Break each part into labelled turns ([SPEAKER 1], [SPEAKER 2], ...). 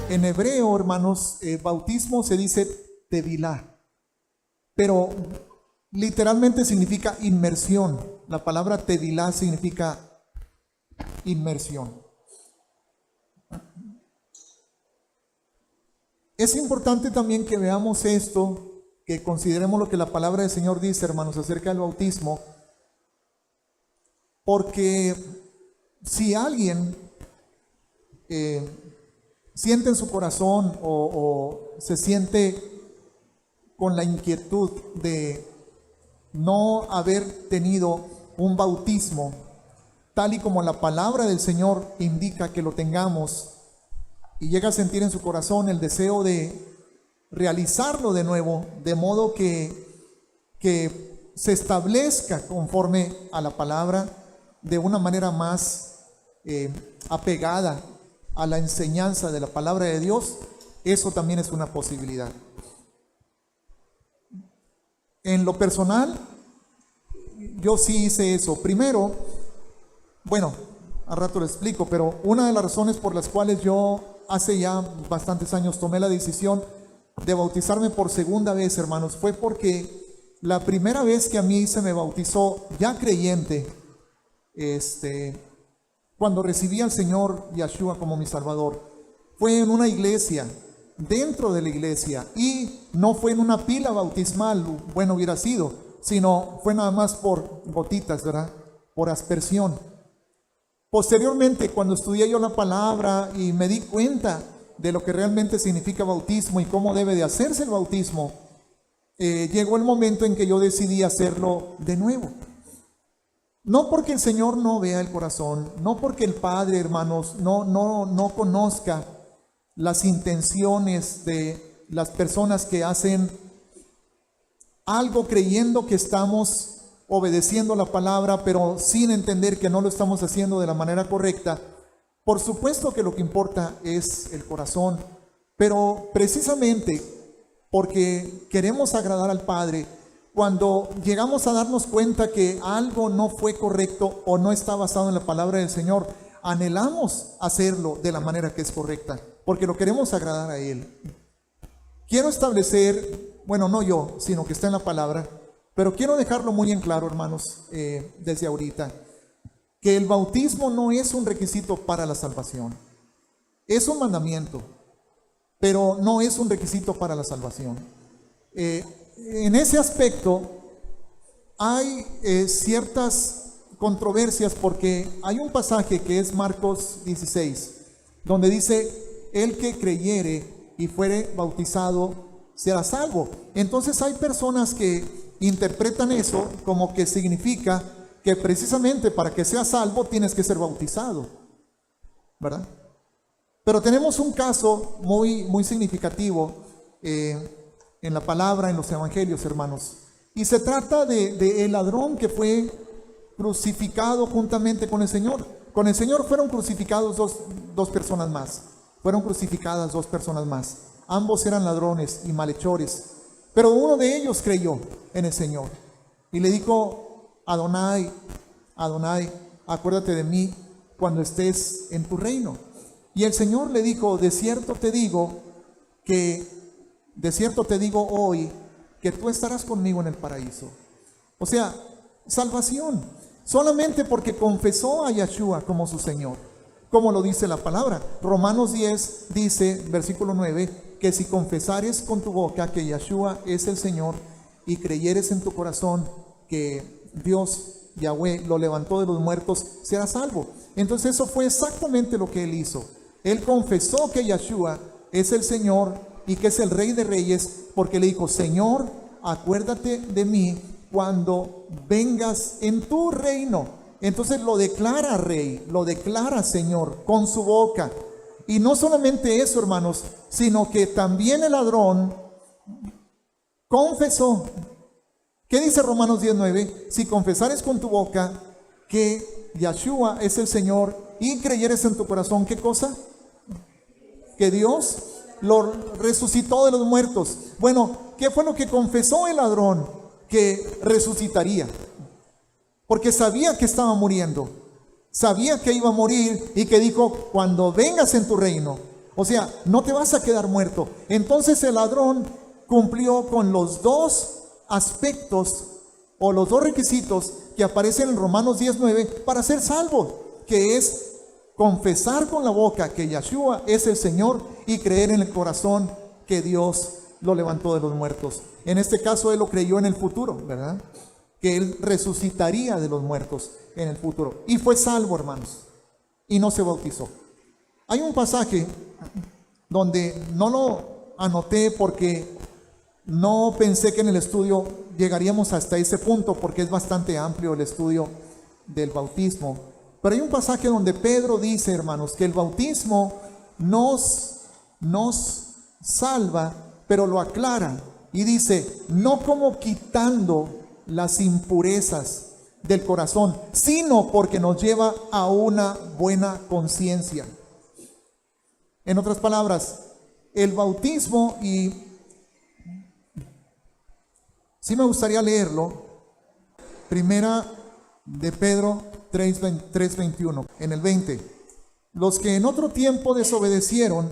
[SPEAKER 1] en hebreo, hermanos, bautismo se dice tevilá, pero literalmente significa inmersión. La palabra tevilá significa inmersión. Es importante también que veamos esto, que consideremos lo que la palabra del Señor dice, hermanos, acerca del bautismo, porque si alguien siente en su corazón o se siente con la inquietud de no haber tenido un bautismo, tal y como la palabra del Señor indica que lo tengamos, y llega a sentir en su corazón el deseo de realizarlo de nuevo, de modo que se establezca conforme a la palabra de una manera más apegada a la enseñanza de la palabra de Dios, eso también es una posibilidad. En lo personal, yo sí hice eso. Primero, bueno, al rato lo explico, pero una de las razones por las cuales yo hace ya bastantes años tomé la decisión de bautizarme por segunda vez, hermanos, fue porque la primera vez que a mí se me bautizó ya creyente, cuando recibí al Señor Yeshua como mi Salvador, fue en una iglesia, dentro de la iglesia, y no fue en una pila bautismal, bueno hubiera sido, sino fue nada más por gotitas, ¿verdad? Por aspersión. Posteriormente, cuando estudié yo la palabra y me di cuenta de lo que realmente significa bautismo y cómo debe de hacerse el bautismo, llegó el momento en que yo decidí hacerlo de nuevo. No porque el Señor no vea el corazón, no porque el Padre, hermanos, no conozca las intenciones de las personas que hacen algo creyendo que estamos obedeciendo la palabra, pero sin entender que no lo estamos haciendo de la manera correcta. Por supuesto que lo que importa es el corazón, pero precisamente porque queremos agradar al Padre, cuando llegamos a darnos cuenta que algo no fue correcto o no está basado en la palabra del Señor, anhelamos hacerlo de la manera que es correcta, porque lo queremos agradar a Él. Quiero establecer, bueno, no yo, sino que está en la palabra, pero quiero dejarlo muy en claro, hermanos, desde ahorita, que el bautismo no es un requisito para la salvación. Es un mandamiento, pero no es un requisito para la salvación. En ese aspecto hay ciertas controversias, porque hay un pasaje que es Marcos 16, donde dice: el que creyere y fuere bautizado será salvo. Entonces hay personas que interpretan eso como que significa que precisamente para que seas salvo tienes que ser bautizado, ¿verdad? Pero tenemos un caso muy significativo en la palabra, en los evangelios, hermanos, y se trata de el ladrón que fue crucificado juntamente con el Señor. Con el Señor fueron crucificados dos personas más, fueron crucificadas dos personas más. Ambos eran ladrones y malhechores, pero uno de ellos creyó en el Señor y le dijo: Adonai, Adonai, acuérdate de mí cuando estés en tu reino. Y el Señor le dijo: de cierto te digo hoy que tú estarás conmigo en el paraíso. O sea, salvación, solamente porque confesó a Yeshua como su Señor, como lo dice la palabra. Romanos 10 dice, versículo 9, que si confesares con tu boca que Yeshua es el Señor y creyeres en tu corazón que Dios, Yahweh, lo levantó de los muertos, serás salvo. Entonces eso fue exactamente lo que él hizo. Él confesó que Yeshua es el Señor y que es el Rey de Reyes, porque le dijo: Señor, acuérdate de mí cuando vengas en tu reino. Entonces lo declara Rey, lo declara Señor con su boca. Y no solamente eso, hermanos, sino que también el ladrón confesó. ¿Qué dice Romanos 19? Si confesares con tu boca que Yeshua es el Señor y creyeres en tu corazón, ¿qué cosa? Que Dios lo resucitó de los muertos. Bueno, ¿qué fue lo que confesó el ladrón? Que resucitaría, porque sabía que estaba muriendo, sabía que iba a morir, y que dijo: cuando vengas en tu reino. O sea, no te vas a quedar muerto. Entonces el ladrón cumplió con los dos aspectos o los dos requisitos que aparecen en Romanos 10:9 para ser salvo, que es confesar con la boca que Yeshua es el Señor y creer en el corazón que Dios lo levantó de los muertos. En este caso él lo creyó en el futuro, ¿verdad? Que él resucitaría de los muertos en el futuro. Y fue salvo, hermanos. Y no se bautizó. Hay un pasaje donde no lo anoté porque no pensé que en el estudio llegaríamos hasta ese punto, porque es bastante amplio el estudio del bautismo. Pero hay un pasaje donde Pedro dice, hermanos, que el bautismo nos salva, pero lo aclara. Y dice, no como quitando las impurezas del corazón, sino porque nos lleva a una buena conciencia. En otras palabras, el bautismo, y sí me gustaría leerlo, primera de Pedro 3:21, en el 20. Los que en otro tiempo desobedecieron,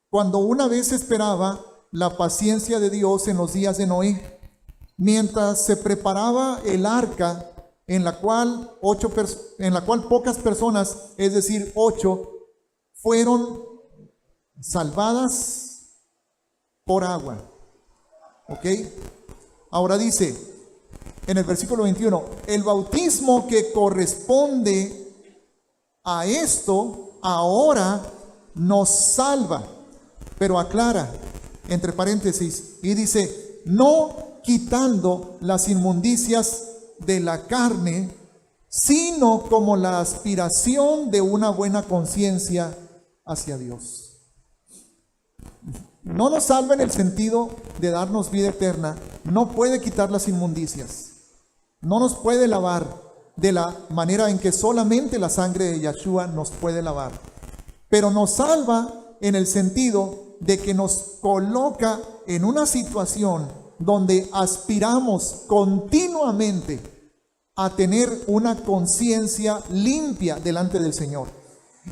[SPEAKER 1] cuando una vez esperaba la paciencia de Dios en los días de Noé, mientras se preparaba el arca, en la cual pocas personas, es decir, 8, fueron salvadas por agua. ¿Ok? Ahora dice en el versículo 21, el bautismo que corresponde a esto ahora nos salva, pero aclara, entre paréntesis, y dice, no quitando las inmundicias de la carne, sino como la aspiración de una buena conciencia hacia Dios. No nos salva en el sentido de darnos vida eterna, no puede quitar las inmundicias, no nos puede lavar de la manera en que solamente la sangre de Yeshua nos puede lavar, pero nos salva en el sentido de que nos coloca en una situación donde aspiramos continuamente a tener una conciencia limpia delante del Señor.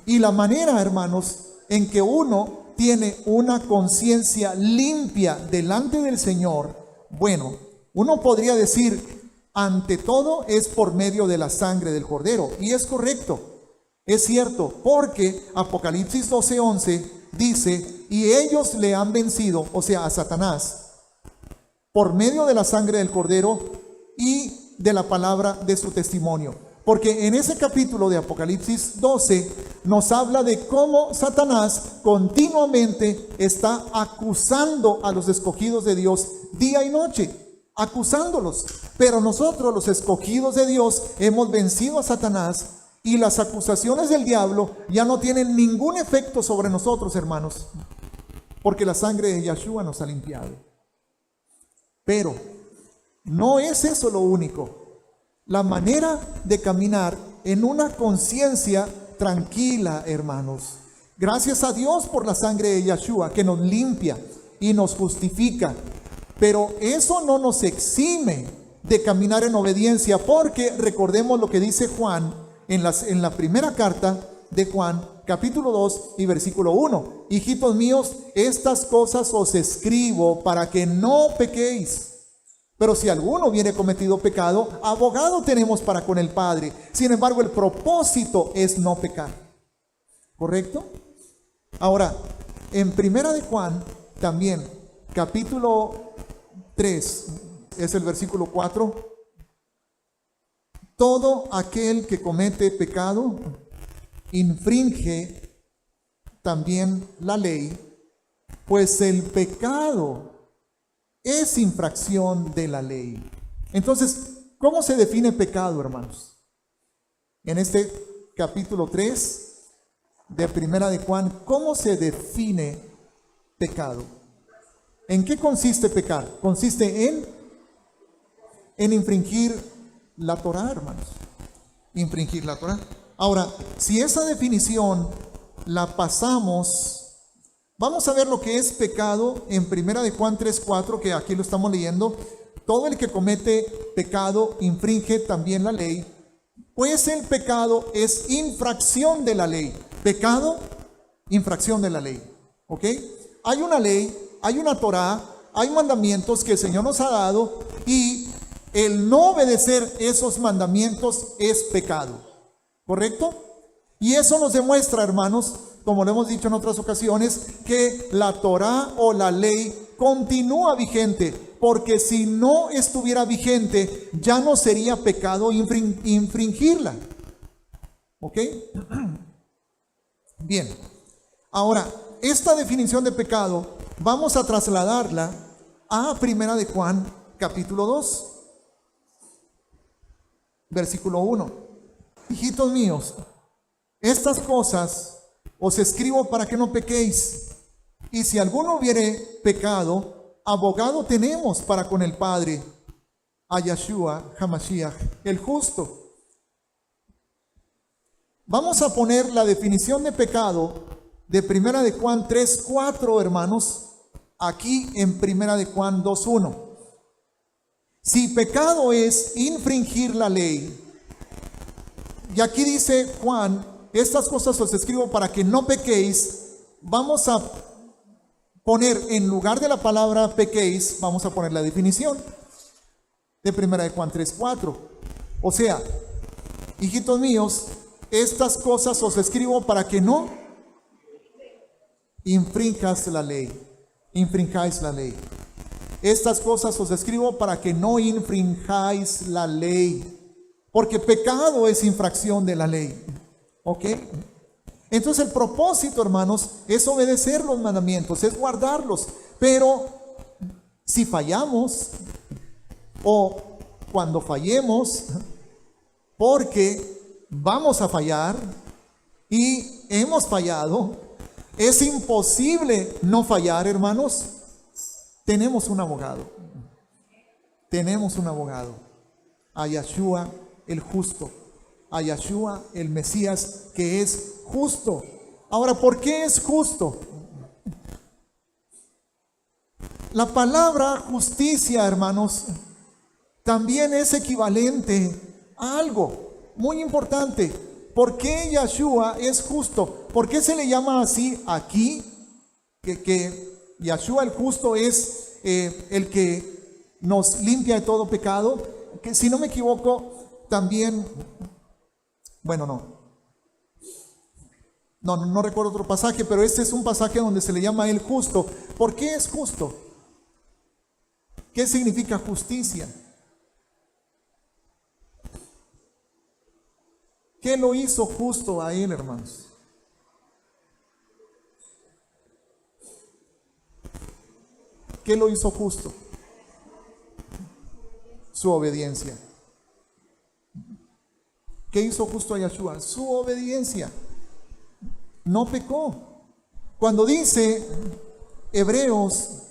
[SPEAKER 1] Y la manera, hermanos, en que uno tiene una conciencia limpia delante del Señor, bueno, uno podría decir, ante todo es por medio de la sangre del Cordero. Y es correcto, es cierto, porque Apocalipsis 12:11 dice, y ellos le han vencido, o sea, a Satanás, por medio de la sangre del Cordero y de la palabra de su testimonio. Porque en ese capítulo de Apocalipsis 12 nos habla de cómo Satanás continuamente está acusando a los escogidos de Dios día y noche, acusándolos. Pero nosotros, los escogidos de Dios, hemos vencido a Satanás y las acusaciones del diablo ya no tienen ningún efecto sobre nosotros, hermanos, porque la sangre de Yeshua nos ha limpiado. Pero no es eso lo único. La manera de caminar en una conciencia tranquila, hermanos. Gracias a Dios por la sangre de Yeshua que nos limpia y nos justifica. Pero eso no nos exime de caminar en obediencia, porque recordemos lo que dice Juan en la primera carta de Juan, capítulo 2 y versículo 1. Hijitos míos, estas cosas os escribo para que no pequéis. Pero si alguno hubiere cometido pecado, abogado tenemos para con el Padre. Sin embargo, el propósito es no pecar. ¿Correcto? Ahora, en primera de Juan, también, capítulo 3, es el versículo 4. Todo aquel que comete pecado, infringe también la ley, pues el pecado es infracción de la ley. Entonces, ¿cómo se define pecado, hermanos? En este capítulo 3 de primera de Juan, ¿cómo se define pecado? ¿En qué consiste pecar? Consiste en infringir la Torá, hermanos. Infringir la Torá. Ahora, si esa definición la pasamos, vamos a ver lo que es pecado en primera de Juan 3:4, que aquí lo estamos leyendo. Todo el que comete pecado infringe también la ley, pues el pecado es infracción de la ley. Pecado, infracción de la ley. ¿Ok? Hay una ley, hay una Torá, hay mandamientos que el Señor nos ha dado, y el no obedecer esos mandamientos es pecado. ¿Correcto? Y eso nos demuestra, hermanos, como lo hemos dicho en otras ocasiones, que la Torá o la ley continúa vigente, porque si no estuviera vigente, ya no sería pecado infringirla. ¿Ok? Bien. Ahora, esta definición de pecado vamos a trasladarla a Primera de Juan, capítulo 2, versículo 1. Hijitos míos, estas cosas os escribo para que no pequéis. Y si alguno hubiere pecado, abogado tenemos para con el Padre, a Yeshua HaMashiach, el justo. Vamos a poner la definición de pecado de Primera de Juan 3:4, hermanos, aquí en Primera de Juan 2:1. Si pecado es infringir la ley, y aquí dice Juan, estas cosas os escribo para que no pequéis, vamos a poner en lugar de la palabra pequéis, vamos a poner la definición de Primera de Juan 3:4. O sea, hijitos míos, estas cosas os escribo para que no infrinjáis la ley. Estas cosas os escribo para que no infrinjáis la ley, porque pecado es infracción de la ley. ¿Ok? Entonces el propósito, hermanos, es obedecer los mandamientos, es guardarlos. Pero si fallamos, o cuando fallemos, porque vamos a fallar y hemos fallado, es imposible no fallar, hermanos. Tenemos un abogado, a Yeshua el justo, a Yeshua el Mesías, que es justo. Ahora, ¿por qué es justo? La palabra justicia, hermanos, también es equivalente a algo muy importante. ¿Por qué Yeshua es justo? ¿Por qué se le llama así aquí? Que Yeshua el justo es el que nos limpia de todo pecado. Que si no me equivoco, también, bueno, no recuerdo otro pasaje, pero este es un pasaje donde se le llama el justo. ¿Por qué es justo? ¿Qué significa justicia? ¿Qué lo hizo justo a él, hermanos? ¿Qué lo hizo justo? Su obediencia. ¿Qué hizo justo a Yeshua? Su obediencia. No pecó. Cuando dice Hebreos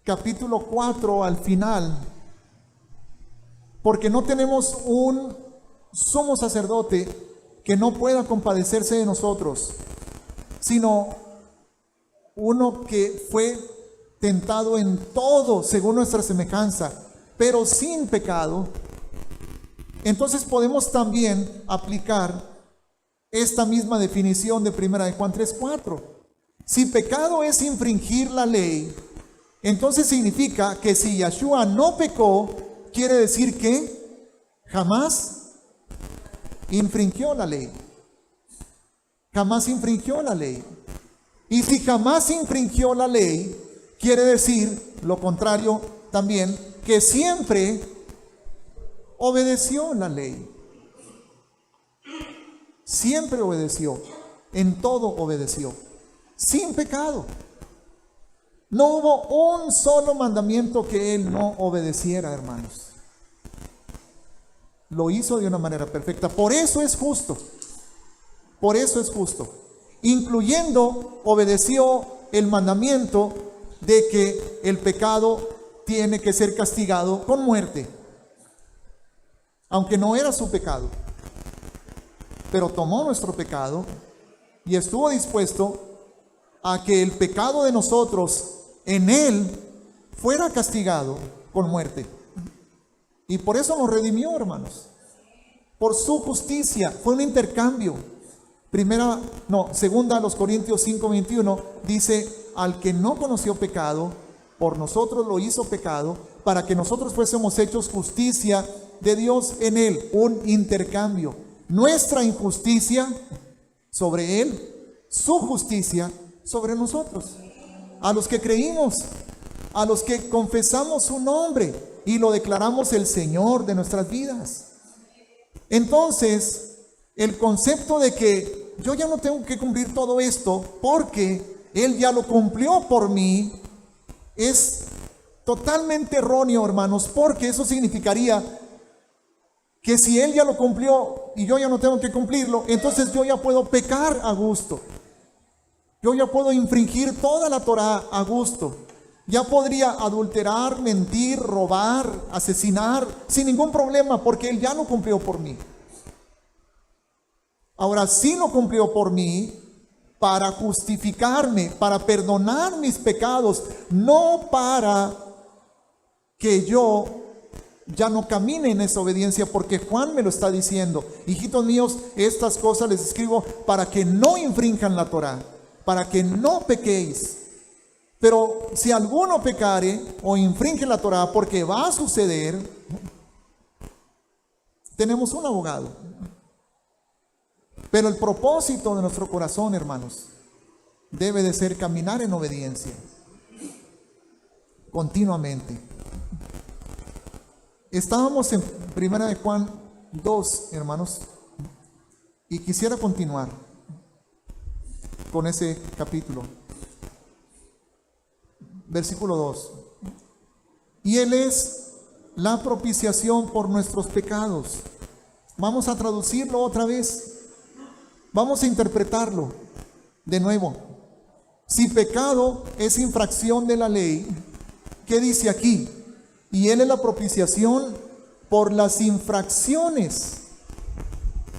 [SPEAKER 1] capítulo 4 al final, porque no tenemos un sumo sacerdote que no pueda compadecerse de nosotros, sino uno que fue tentado en todo según nuestra semejanza, pero sin pecado. Entonces podemos también aplicar esta misma definición de Primera de Juan 3:4. Si pecado es infringir la ley, entonces significa que si Yeshua no pecó, quiere decir que jamás infringió la ley. Jamás infringió la ley. Y si jamás infringió la ley, quiere decir lo contrario también, que siempre obedeció la ley. Siempre obedeció. En todo obedeció. Sin pecado. No hubo un solo mandamiento que él no obedeciera, hermanos. Lo hizo de una manera perfecta. Por eso es justo. Por eso es justo. Incluyendo, obedeció el mandamiento de que el pecado tiene que ser castigado con muerte. Aunque no era su pecado. Pero tomó nuestro pecado y estuvo dispuesto a que el pecado de nosotros en él fuera castigado con muerte. Y por eso nos redimió, hermanos. Por su justicia. Fue un intercambio. Segunda a los Corintios 5:21 dice: al que no conoció pecado, por nosotros lo hizo pecado, para que nosotros fuésemos hechos justicia de Dios en él. Un intercambio. Nuestra injusticia sobre él, su justicia sobre nosotros. A los que creímos, a los que confesamos su nombre y lo declaramos el Señor de nuestras vidas. Entonces, el concepto de que yo ya no tengo que cumplir todo esto porque Él ya lo cumplió por mí es totalmente erróneo, hermanos, porque eso significaría que si Él ya lo cumplió y yo ya no tengo que cumplirlo, entonces yo ya puedo pecar a gusto. Yo ya puedo infringir toda la Torá a gusto. Ya podría adulterar, mentir, robar, asesinar sin ningún problema porque Él ya lo cumplió por mí. Ahora sí lo cumplió por mí para justificarme, para perdonar mis pecados, no para que yo ya no camine en esa obediencia, porque Juan me lo está diciendo: hijitos míos, estas cosas les escribo para que no infrinjan la Torá, para que no pequéis. Pero si alguno pecare o infringe la Torá, porque va a suceder, tenemos un abogado. Pero el propósito de nuestro corazón, hermanos, debe de ser caminar en obediencia continuamente. Estábamos en 1 de Juan 2, hermanos, y quisiera continuar con ese capítulo. Versículo 2. Y Él es la propiciación por nuestros pecados. Vamos a traducirlo otra vez. Vamos a interpretarlo de nuevo. Si pecado es infracción de la ley, ¿qué dice aquí? Y Él es la propiciación por las infracciones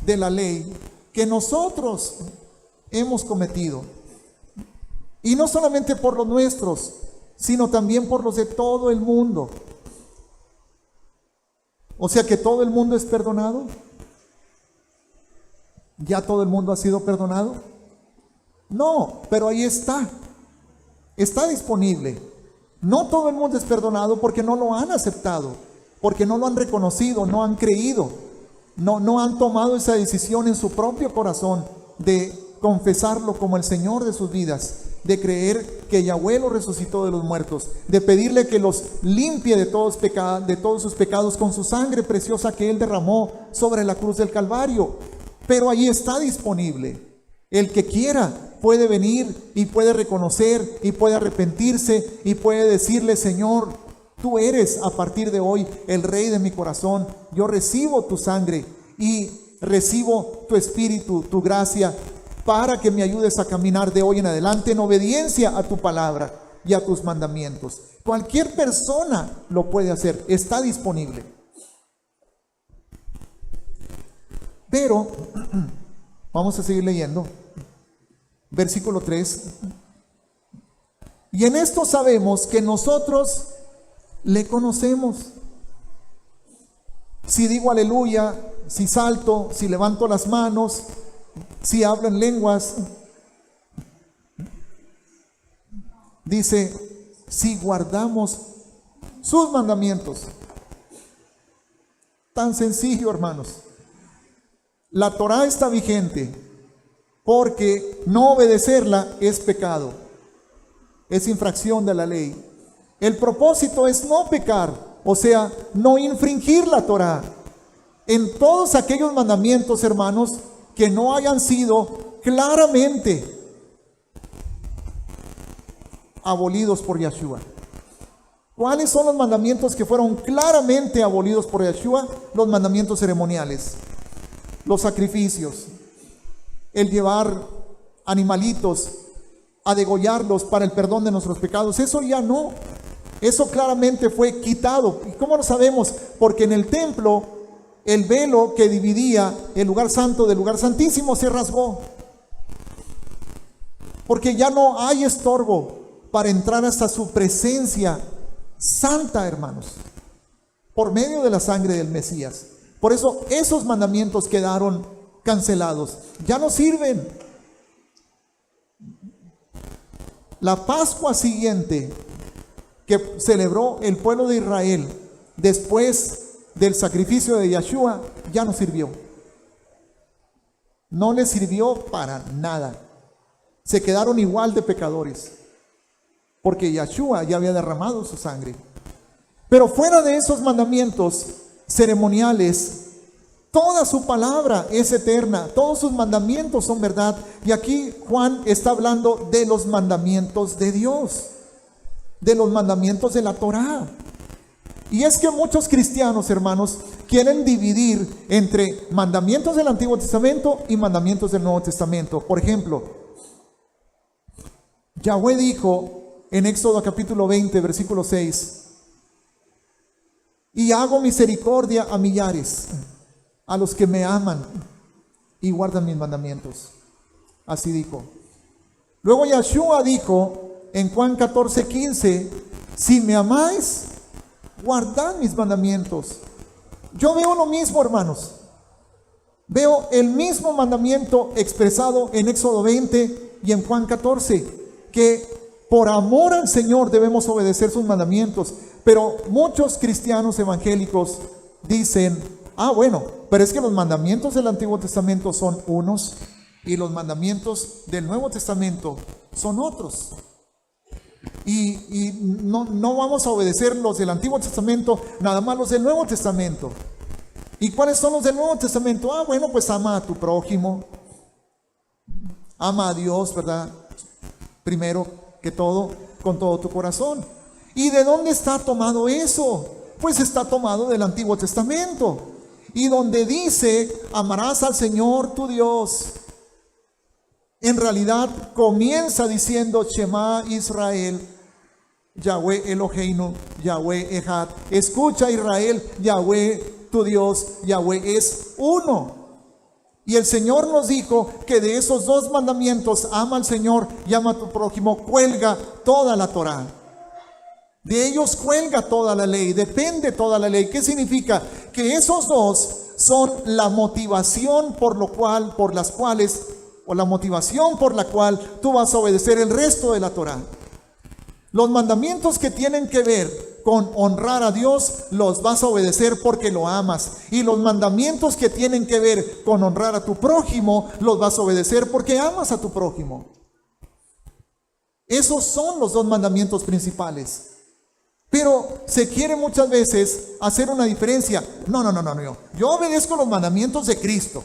[SPEAKER 1] de la ley que nosotros hemos cometido. Y no solamente por los nuestros, sino también por los de todo el mundo. O sea que todo el mundo es perdonado. ¿Ya todo el mundo ha sido perdonado? No, pero ahí está. Está disponible. No todo el mundo es perdonado porque no lo han aceptado, porque no lo han reconocido, no han creído, no han tomado esa decisión en su propio corazón de confesarlo como el Señor de sus vidas, de creer que Yahweh lo resucitó de los muertos, de pedirle que los limpie de todos sus pecados con su sangre preciosa que Él derramó sobre la cruz del Calvario. Pero ahí está disponible. El que quiera puede venir y puede reconocer y puede arrepentirse y puede decirle: Señor, tú eres a partir de hoy el Rey de mi corazón. Yo recibo tu sangre y recibo tu espíritu, tu gracia, para que me ayudes a caminar de hoy en adelante en obediencia a tu palabra y a tus mandamientos. Cualquier persona lo puede hacer, está disponible. Pero, vamos a seguir leyendo, versículo 3. Y en esto sabemos que nosotros le conocemos. Si digo aleluya, si salto, si levanto las manos, si hablo en lenguas, dice, si guardamos sus mandamientos. Tan sencillo, hermanos. La Torá está vigente porque no obedecerla es pecado, es infracción de la ley. El propósito es no pecar, o sea, no infringir la Torá en todos aquellos mandamientos, hermanos, que no hayan sido claramente abolidos por Yeshua. ¿Cuáles son los mandamientos que fueron claramente abolidos por Yeshua? Los mandamientos ceremoniales. Los sacrificios, el llevar animalitos a degollarlos para el perdón de nuestros pecados, eso ya no, eso claramente fue quitado. ¿Y cómo lo sabemos? Porque en el templo el velo que dividía el lugar santo del lugar santísimo se rasgó, porque ya no hay estorbo para entrar hasta su presencia santa, hermanos, por medio de la sangre del Mesías. Por eso esos mandamientos quedaron cancelados, ya no sirven. La Pascua siguiente que celebró el pueblo de Israel después del sacrificio de Yeshua ya no sirvió. No les sirvió para nada. Se quedaron igual de pecadores, porque Yeshua ya había derramado su sangre. Pero fuera de esos mandamientos ceremoniales, toda su palabra es eterna, todos sus mandamientos son verdad. Y aquí Juan está hablando de los mandamientos de Dios, de los mandamientos de la Torá. Y es que muchos cristianos, hermanos, quieren dividir entre mandamientos del Antiguo Testamento y mandamientos del Nuevo Testamento. Por ejemplo, Yahweh dijo en Éxodo capítulo 20, versículo 6: y hago misericordia a millares, a los que me aman y guardan mis mandamientos. Así dijo. Luego Yeshua dijo en Juan 14:15: si me amáis, guardad mis mandamientos. Yo veo lo mismo, hermanos. Veo el mismo mandamiento expresado en Éxodo 20 y en Juan 14, que por amor al Señor debemos obedecer sus mandamientos. Pero muchos cristianos evangélicos dicen: bueno, pero es que los mandamientos del Antiguo Testamento son unos y los mandamientos del Nuevo Testamento son otros. Y no vamos a obedecer los del Antiguo Testamento, nada más los del Nuevo Testamento. ¿Y cuáles son los del Nuevo Testamento? Bueno, pues ama a tu prójimo, ama a Dios, ¿verdad? Primero que todo, con todo tu corazón. ¿Y de dónde está tomado eso? Pues está tomado del Antiguo Testamento. Y donde dice: amarás al Señor tu Dios, en realidad comienza diciendo: Shema Israel, Yahweh Eloheinu, Yahweh Echad. Escucha, Israel, Yahweh tu Dios, Yahweh es uno. Y el Señor nos dijo que de esos dos mandamientos, ama al Señor y ama a tu prójimo, cuelga toda la Torá. De ellos cuelga toda la ley, depende toda la ley. ¿Qué significa? Que esos dos son la motivación por la cual tú vas a obedecer el resto de la Torá. Los mandamientos que tienen que ver con honrar a Dios los vas a obedecer porque lo amas. Y los mandamientos que tienen que ver con honrar a tu prójimo los vas a obedecer porque amas a tu prójimo. Esos son los dos mandamientos principales. Pero se quiere muchas veces hacer una diferencia. No. Yo obedezco los mandamientos de Cristo.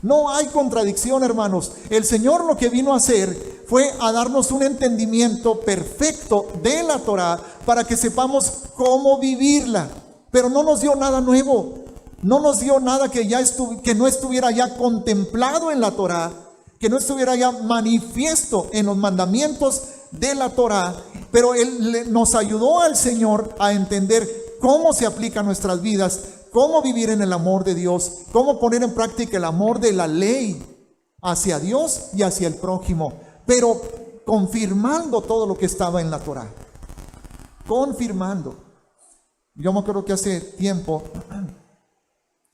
[SPEAKER 1] No hay contradicción, hermanos. El Señor lo que vino a hacer fue a darnos un entendimiento perfecto de la Torá para que sepamos cómo vivirla. Pero no nos dio nada nuevo. No nos dio nada que no estuviera ya contemplado en la Torá, que no estuviera ya manifiesto en los mandamientos de la Torá. Pero Él nos ayudó al Señor a entender cómo se aplica a nuestras vidas, cómo vivir en el amor de Dios, cómo poner en práctica el amor de la ley hacia Dios y hacia el prójimo, pero confirmando todo lo que estaba en la Torá. Confirmando. Yo me acuerdo que hace tiempo,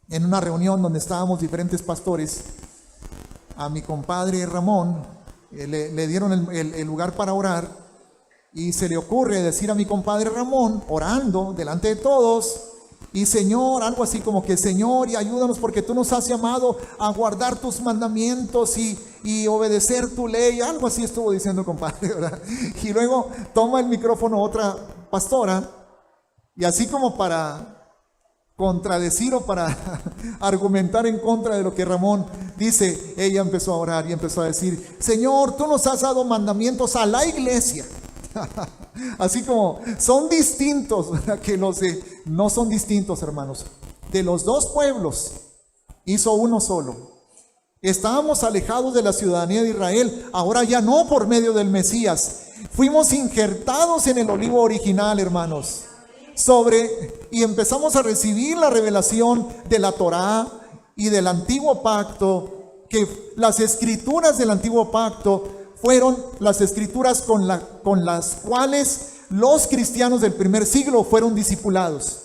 [SPEAKER 1] en una reunión donde estábamos diferentes pastores, a mi compadre Ramón le dieron el lugar para orar. Y se le ocurre decir a mi compadre Ramón, orando delante de todos: y Señor, algo así como que: Señor, y ayúdanos porque tú nos has llamado a guardar tus mandamientos y obedecer tu ley. Algo así estuvo diciendo el compadre, ¿verdad? Y luego toma el micrófono otra pastora, y así como para contradecir o para argumentar en contra de lo que Ramón dice, ella empezó a orar y empezó a decir: Señor, tú nos has dado mandamientos a la iglesia. Así como son distintos, que no son distintos, hermanos. De los dos pueblos hizo uno solo. Estábamos alejados de la ciudadanía de Israel, ahora ya no por medio del Mesías. Fuimos injertados en el olivo original, hermanos. Y empezamos a recibir la revelación de la Torá y del antiguo pacto, que las escrituras del antiguo pacto fueron las escrituras con las cuales los cristianos del primer siglo fueron discipulados.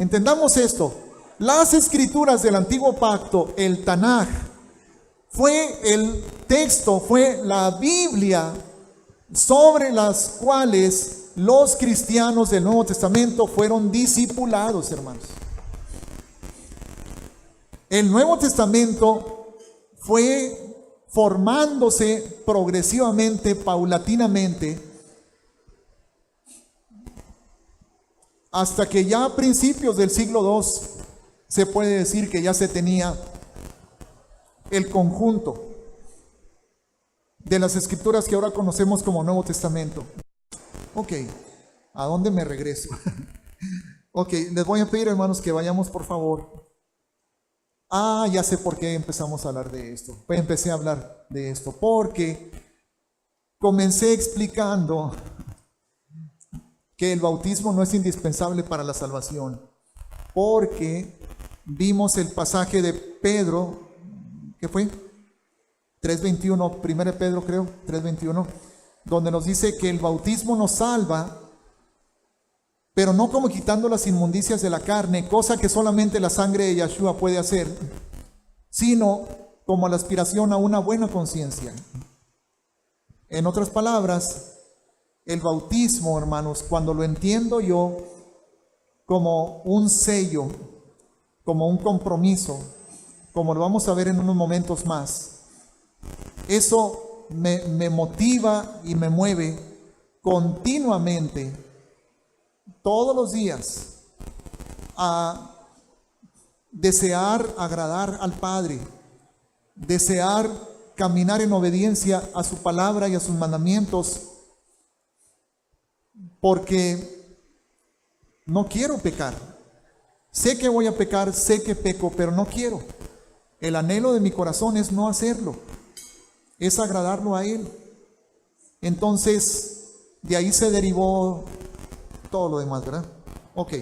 [SPEAKER 1] Entendamos esto. Las escrituras del antiguo pacto, el Tanaj, fue el texto, fue la Biblia sobre las cuales los cristianos del Nuevo Testamento fueron discipulados, hermanos. El Nuevo Testamento fue formándose progresivamente, paulatinamente, hasta que ya a principios del siglo II se puede decir que ya se tenía el conjunto de las escrituras que ahora conocemos como Nuevo Testamento. Ok, ¿a dónde me regreso? Ok, les voy a pedir, hermanos, que vayamos por favor. Ya sé por qué empezamos a hablar de esto. Empecé a hablar de esto porque comencé explicando que el bautismo no es indispensable para la salvación, porque vimos el pasaje de Pedro, ¿qué fue? 3:21, 1 Pedro creo, 3:21, donde nos dice que el bautismo nos salva, pero no como quitando las inmundicias de la carne, cosa que solamente la sangre de Yahshua puede hacer, sino como la aspiración a una buena conciencia. En otras palabras, el bautismo, hermanos, cuando lo entiendo yo como un sello, como un compromiso, como lo vamos a ver en unos momentos más, eso me motiva y me mueve continuamente, todos los días, a desear agradar al Padre, desear caminar en obediencia a su palabra y a sus mandamientos, porque no quiero pecar. Sé que voy a pecar, sé que peco, pero no quiero. El anhelo de mi corazón es no hacerlo, es agradarlo a Él. Entonces, de ahí se derivó todo lo demás, ¿verdad? Ok.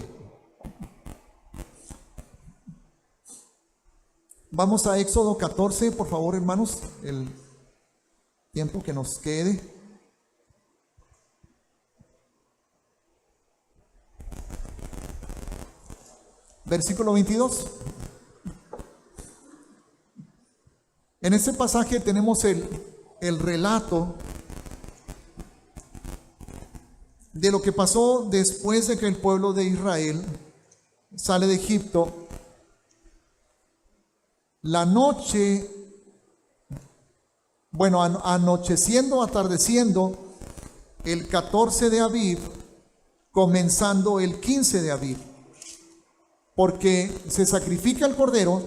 [SPEAKER 1] Vamos a Éxodo 14, por favor, hermanos, el tiempo que nos quede. Versículo 22. En este pasaje tenemos el relato de lo que pasó después de que el pueblo de Israel sale de Egipto. La noche, bueno, anocheciendo, atardeciendo, el 14 de Aviv, comenzando el 15 de Aviv, porque se sacrifica el cordero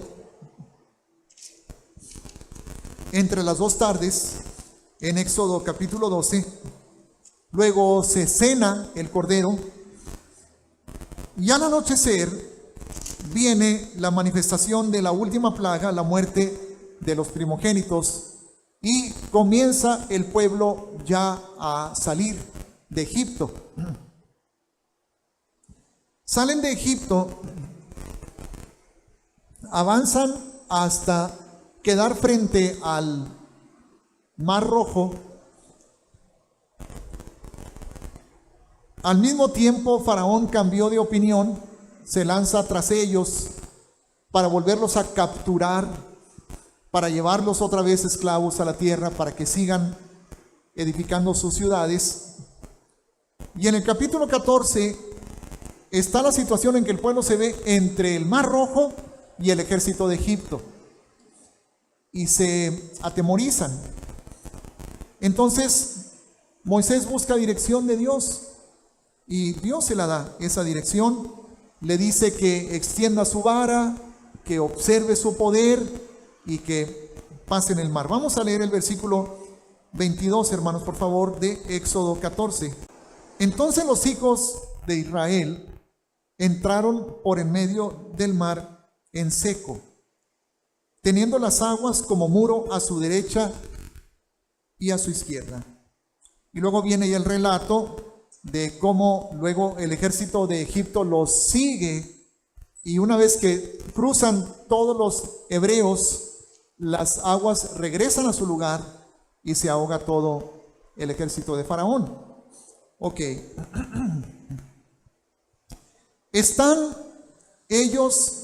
[SPEAKER 1] entre las dos tardes, en Éxodo capítulo 12, luego se cena el cordero, y al anochecer viene la manifestación de la última plaga, la muerte de los primogénitos, y comienza el pueblo ya a salir de Egipto. Salen de Egipto, avanzan hasta quedar frente al Mar Rojo. Al mismo tiempo, Faraón cambió de opinión, se lanza tras ellos para volverlos a capturar, para llevarlos otra vez esclavos a la tierra, para que sigan edificando sus ciudades. Y en el capítulo 14 está la situación en que el pueblo se ve entre el Mar Rojo y el ejército de Egipto, y se atemorizan. Entonces Moisés busca dirección de Dios, y Dios se la da, esa dirección. Le dice que extienda su vara, que observe su poder y que pase en el mar. Vamos a leer el versículo 22, hermanos, por favor, de Éxodo 14. Entonces los hijos de Israel entraron por en medio del mar en seco, teniendo las aguas como muro a su derecha y a su izquierda. Y luego viene ya el relato de cómo luego el ejército de Egipto los sigue, y una vez que cruzan todos los hebreos, las aguas regresan a su lugar y se ahoga todo el ejército de Faraón. Ok. Están ellos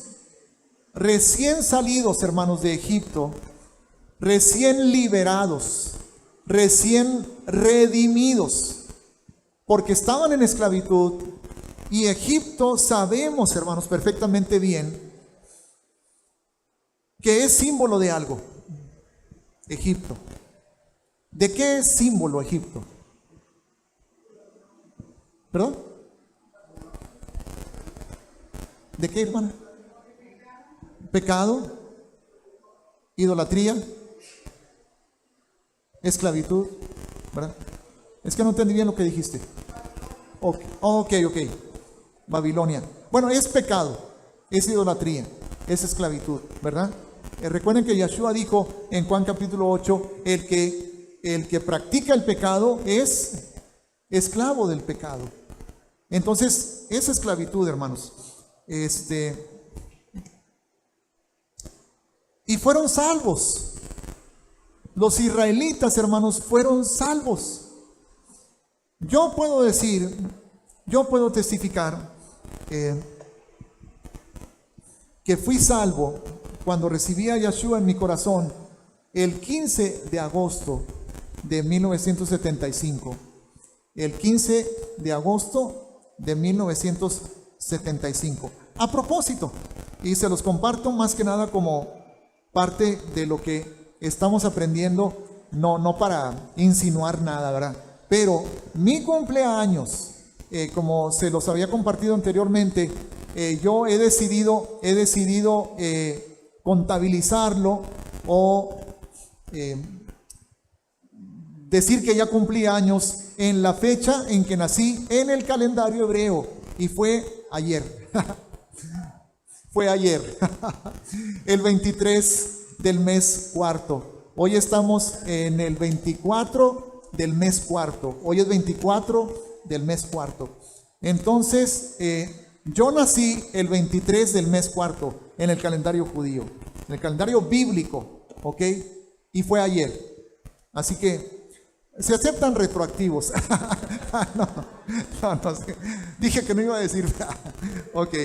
[SPEAKER 1] recién salidos, hermanos, de Egipto, recién liberados, recién redimidos, porque estaban en esclavitud, y Egipto sabemos, hermanos, perfectamente bien que es símbolo de algo. Egipto. ¿De qué es símbolo Egipto? ¿Perdón? ¿De qué, hermana? Pecado, idolatría, esclavitud, ¿verdad? Es que no entendí bien lo que dijiste. Ok. Babilonia. Bueno, es pecado, es idolatría, es esclavitud, ¿verdad? Recuerden que Yeshua dijo en Juan capítulo 8, el que practica el pecado es esclavo del pecado. Entonces, es esclavitud, hermanos. Y fueron salvos. Los israelitas, hermanos, fueron salvos. Yo puedo testificar que fui salvo cuando recibí a Yeshua en mi corazón el 15 de agosto de 1975. El 15 de agosto de 1975. A propósito, y se los comparto más que nada como parte de lo que estamos aprendiendo, no para insinuar nada, ¿verdad? Pero mi cumpleaños, como se los había compartido anteriormente, yo he decidido contabilizarlo o decir que ya cumplí años en la fecha en que nací en el calendario hebreo, y fue ayer. Fue ayer, el 23 del mes cuarto. Hoy estamos en el 24 del mes cuarto. Hoy es 24 del mes cuarto. Entonces, yo nací el 23 del mes cuarto en el calendario judío, en el calendario bíblico, ¿ok? Y fue ayer. Así que se aceptan retroactivos. No, dije que no iba a decir. Ok,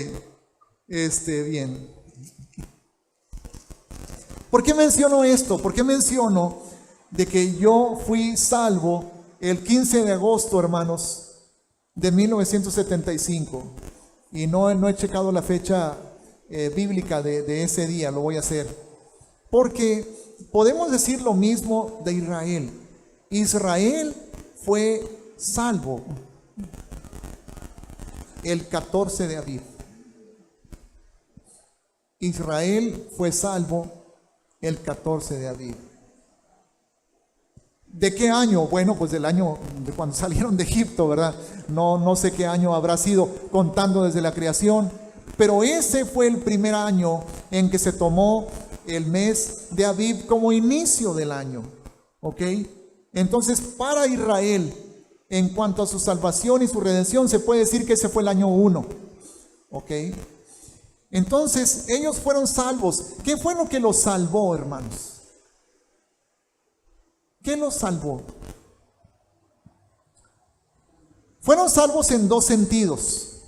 [SPEAKER 1] bien. ¿Por qué menciono esto? ¿Por qué menciono de que yo fui salvo el 15 de agosto, hermanos, de 1975? Y no he checado la fecha bíblica de ese día, lo voy a hacer. Porque podemos decir lo mismo de Israel. Israel fue salvo el 14 de Aviv. Israel fue salvo el 14 de Aviv. ¿De qué año? Bueno, pues del año de cuando salieron de Egipto, ¿verdad? No sé qué año habrá sido, contando desde la creación, pero ese fue el primer año en que se tomó el mes de Aviv como inicio del año, ¿ok? Entonces, para Israel, en cuanto a su salvación y su redención, se puede decir que ese fue el año 1, ¿ok? Entonces, ellos fueron salvos. ¿Qué fue lo que los salvó, hermanos? ¿Qué los salvó? Fueron salvos en dos sentidos.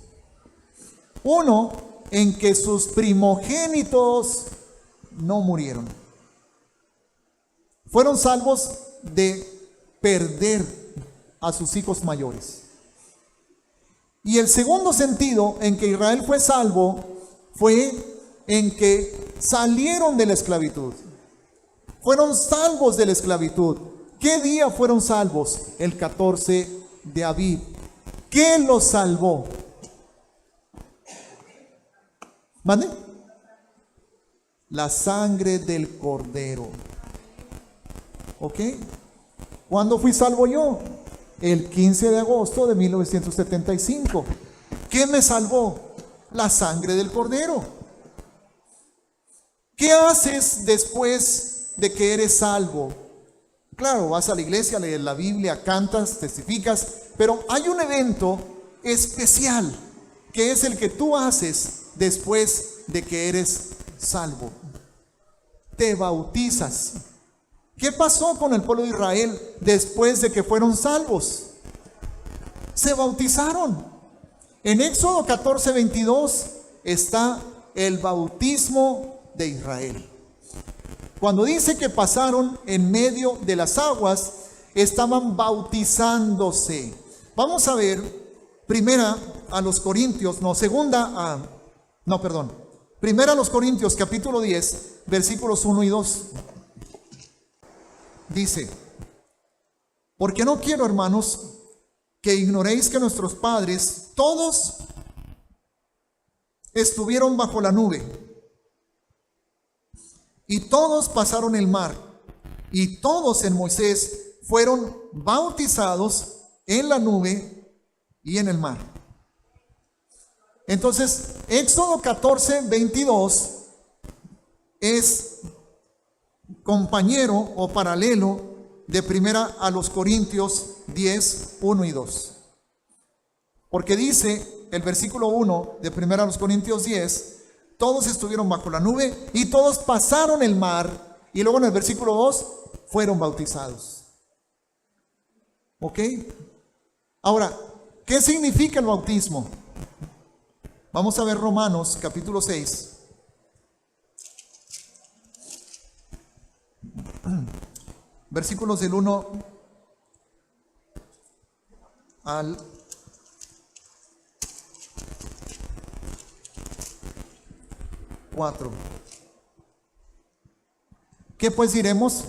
[SPEAKER 1] Uno, en que sus primogénitos no murieron. Fueron salvos de perder a sus hijos mayores. Y el segundo sentido en que Israel fue salvo fue en que salieron de la esclavitud. Fueron salvos de la esclavitud. ¿Qué día fueron salvos? El 14 de Aviv. ¿Qué los salvó? ¿Mande? La sangre del Cordero. ¿Ok? ¿Cuándo fui salvo yo? El 15 de agosto de 1975. ¿Qué me salvó? La sangre del Cordero. ¿Qué haces después de que eres salvo? Claro, vas a la iglesia, lees la Biblia, cantas, testificas, pero hay un evento especial que es el que tú haces después de que eres salvo. Te bautizas. ¿Qué pasó con el pueblo de Israel después de que fueron salvos? Se bautizaron. En Éxodo 14:22, está el bautismo de Israel. Cuando dice que pasaron en medio de las aguas, estaban bautizándose. Vamos a ver primera a los Corintios capítulo 10, versículos 1 y 2. Dice: porque no quiero, hermanos, que ignoréis que nuestros padres todos estuvieron bajo la nube, y todos pasaron el mar, y todos en Moisés fueron bautizados en la nube y en el mar. Entonces, Éxodo 14, 22 es compañero o paralelo de primera a los Corintios 10, 1 y 2. Porque dice el versículo 1 de primera a los Corintios 10, todos estuvieron bajo la nube y todos pasaron el mar. Y luego en el versículo 2, fueron bautizados. ¿Ok? Ahora, ¿qué significa el bautismo? Vamos a ver Romanos capítulo 6. Versículos del 1 al 4. ¿Qué pues diremos?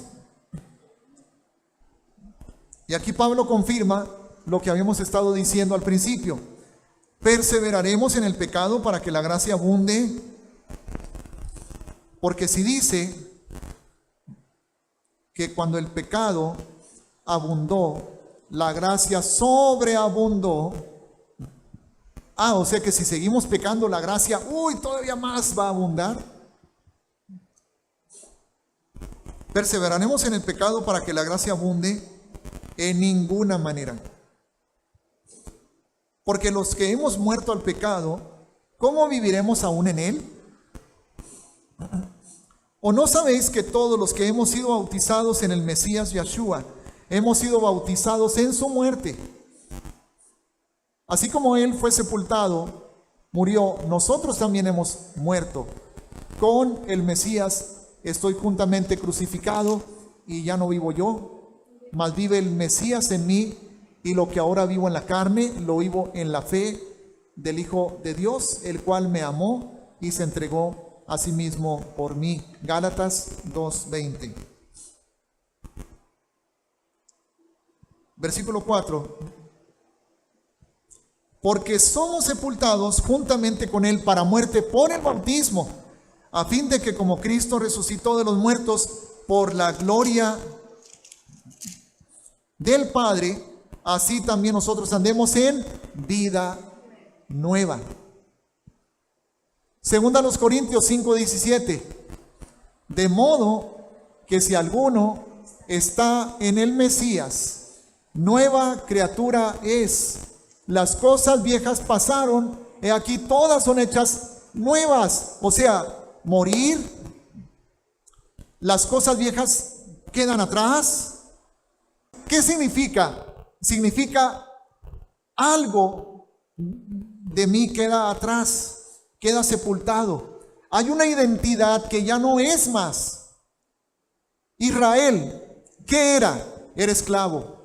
[SPEAKER 1] Y aquí Pablo confirma lo que habíamos estado diciendo al principio. ¿Perseveraremos en el pecado para que la gracia abunde? Porque si dice que cuando el pecado abundó, la gracia sobreabundó. O sea que si seguimos pecando, la gracia, todavía más va a abundar. Perseveraremos en el pecado para que la gracia abunde. En ninguna manera. Porque los que hemos muerto al pecado, ¿cómo viviremos aún en él? ¿O no sabéis que todos los que hemos sido bautizados en el Mesías Yeshua, hemos sido bautizados en su muerte? Así como él fue sepultado, murió, nosotros también hemos muerto. Con el Mesías estoy juntamente crucificado y ya no vivo yo, mas vive el Mesías en mí, y lo que ahora vivo en la carne, lo vivo en la fe del Hijo de Dios, el cual me amó y se entregó a sí mismo por mí. Gálatas 2:20. Versículo 4. Porque somos sepultados juntamente con él para muerte por el bautismo, a fin de que como Cristo resucitó de los muertos por la gloria del Padre, así también nosotros andemos en vida nueva. Segunda a los Corintios 5:17. De modo que si alguno está en el Mesías, nueva criatura es. Las cosas viejas pasaron, y aquí todas son hechas nuevas. O sea, morir, las cosas viejas quedan atrás. ¿Qué significa? Significa algo de mí queda atrás, queda sepultado. Hay una identidad que ya no es más. Israel, ¿qué era? Era esclavo.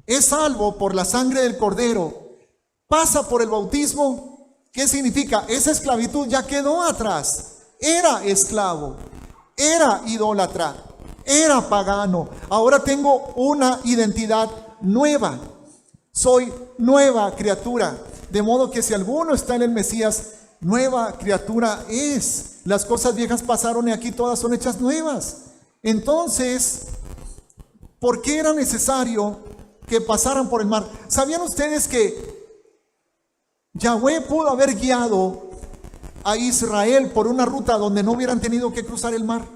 [SPEAKER 1] Es salvo por la sangre del Cordero. Pasa por el bautismo. ¿Qué significa? Esa esclavitud ya quedó atrás. Era esclavo, era idólatra, era pagano. Ahora tengo una identidad nueva. Soy nueva criatura. De modo que si alguno está en el Mesías, nueva criatura es. Las cosas viejas pasaron y aquí todas son hechas nuevas. Entonces, ¿por qué era necesario que pasaran por el mar? ¿Sabían ustedes que Yahweh pudo haber guiado a Israel por una ruta donde no hubieran tenido que cruzar el mar?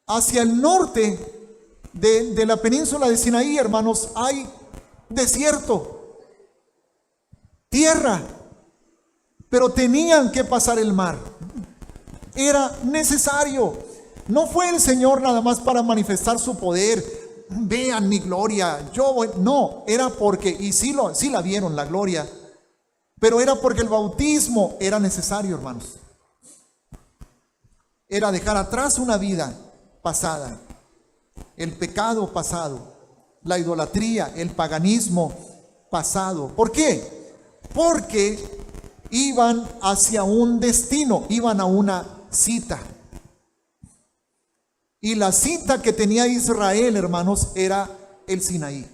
[SPEAKER 1] Hacia el norte de la península de Sinaí, hermanos, hay desierto, tierra, pero tenían que pasar el mar. Era necesario. No fue el Señor nada más para manifestar su poder. Vean mi gloria, yo voy. No, era porque, y sí la vieron la gloria, Pero era porque el bautismo era necesario, hermanos. Era dejar atrás una vida pasada, el pecado pasado, la idolatría, el paganismo pasado. ¿Por qué? Porque iban hacia un destino, iban a una cita. Y la cita que tenía Israel, hermanos, era el Sinaí.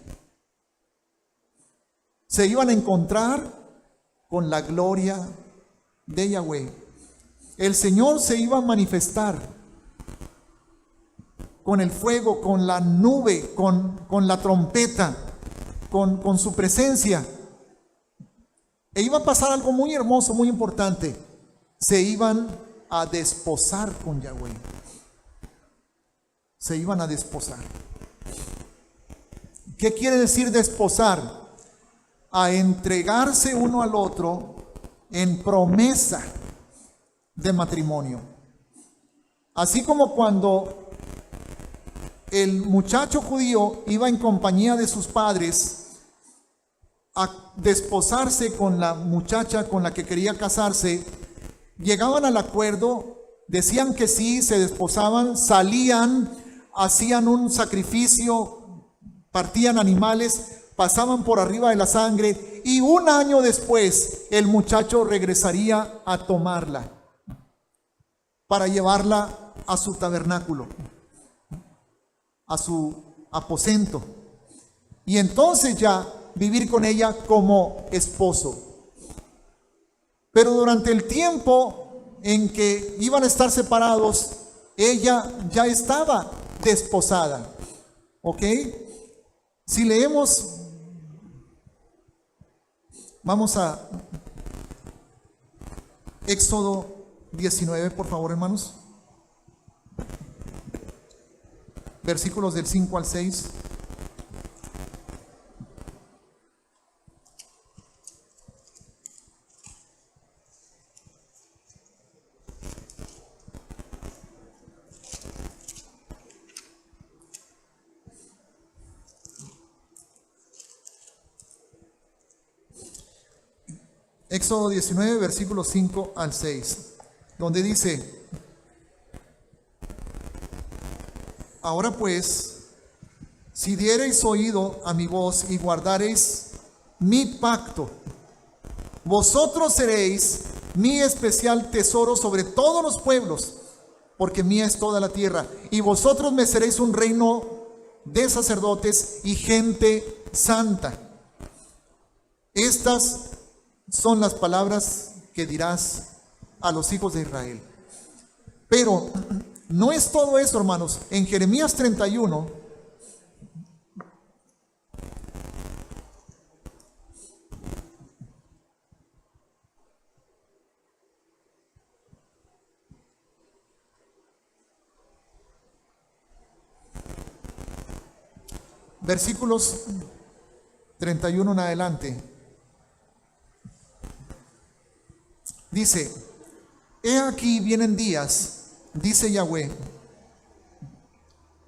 [SPEAKER 1] Se iban a encontrar con la gloria de Yahweh. El Señor se iba a manifestar con el fuego, con la nube, con la trompeta, con su presencia. E iba a pasar algo muy hermoso, muy importante. Se iban a desposar con Yahweh. Se iban a desposar. ¿Qué quiere decir desposar? A entregarse uno al otro en promesa de matrimonio. Así como cuando el muchacho judío iba en compañía de sus padres a desposarse con la muchacha con la que quería casarse, llegaban al acuerdo, decían que sí, se desposaban, salían, hacían un sacrificio, partían animales, pasaban por arriba de la sangre y un año después el muchacho regresaría a tomarla para llevarla a su tabernáculo, a su aposento, y entonces ya vivir con ella como esposo. Pero durante el tiempo en que iban a estar separados, ella ya estaba desposada. ¿Ok? Si leemos, vamos a Éxodo 19, por favor, hermanos. Versículos del 5 al 6. Éxodo 19, versículos 5 al 6, donde dice: ahora pues, si diereis oído a mi voz y guardareis mi pacto, vosotros seréis mi especial tesoro sobre todos los pueblos, porque mía es toda la tierra, y vosotros me seréis un reino de sacerdotes y gente santa. Estas son las palabras que dirás a los hijos de Israel. Pero no es todo eso, hermanos. En Jeremías 31, versículos 31 en adelante, dice: he aquí vienen días, dice Yahweh,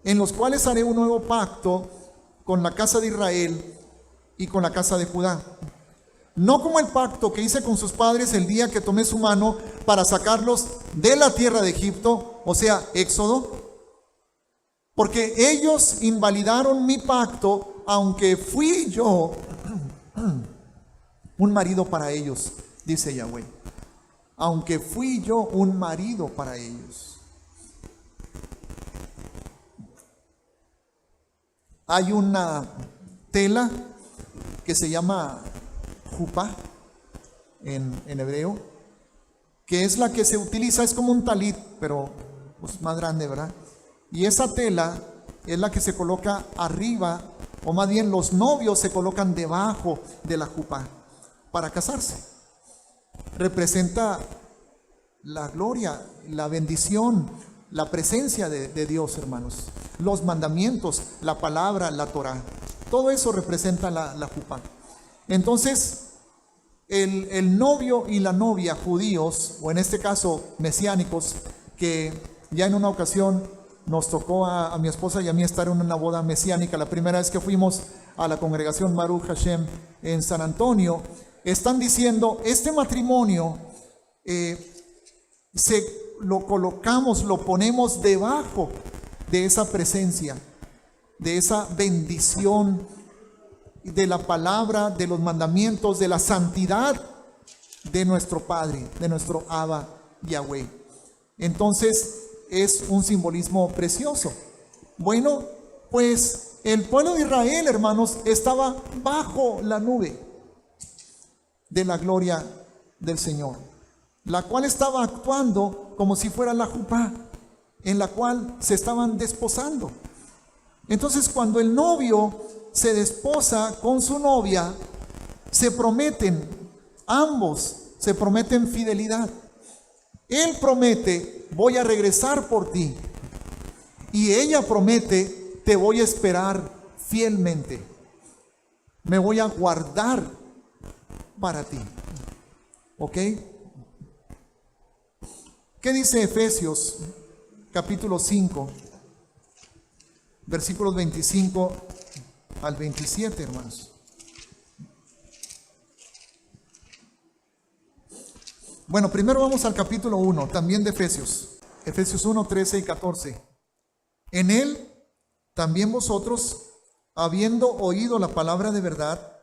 [SPEAKER 1] en los cuales haré un nuevo pacto con la casa de Israel y con la casa de Judá. No como el pacto que hice con sus padres el día que tomé su mano para sacarlos de la tierra de Egipto, o sea, Éxodo, porque ellos invalidaron mi pacto, aunque fui yo un marido para ellos, dice Yahweh. Aunque fui yo un marido para ellos. Hay una tela que se llama jupá en hebreo, que es la que se utiliza, es como un talit, pero pues más grande, ¿verdad? Y esa tela es la que se coloca arriba, o más bien los novios se colocan debajo de la jupá para casarse. Representa la gloria, la bendición, la presencia de Dios, hermanos. Los mandamientos, la palabra, la Torah. Todo eso representa la jupá. Entonces, el novio y la novia judíos, o en este caso mesiánicos, que ya en una ocasión nos tocó a mi esposa y a mí estar en una boda mesiánica, la primera vez que fuimos a la congregación Baruch Hashem en San Antonio, están diciendo, este matrimonio lo colocamos, lo ponemos debajo de esa presencia, de esa bendición, de la palabra, de los mandamientos, de la santidad de nuestro Padre, de nuestro Abba Yahweh. Entonces es un simbolismo precioso. Bueno, pues el pueblo de Israel, hermanos, estaba bajo la nube de la gloria del Señor, la cual estaba actuando como si fuera la jupá, en la cual se estaban desposando. Entonces, cuando el novio se desposa con su novia, se prometen, ambos se prometen fidelidad. Él promete, voy a regresar por ti. Y ella promete, te voy a esperar fielmente. Me voy a guardar para ti. ¿Ok? ¿Qué dice Efesios capítulo 5, versículos 25 al 27, hermanos? Bueno, primero vamos al capítulo 1, también de Efesios. Efesios 1, 13 y 14. En él también vosotros, habiendo oído la palabra de verdad,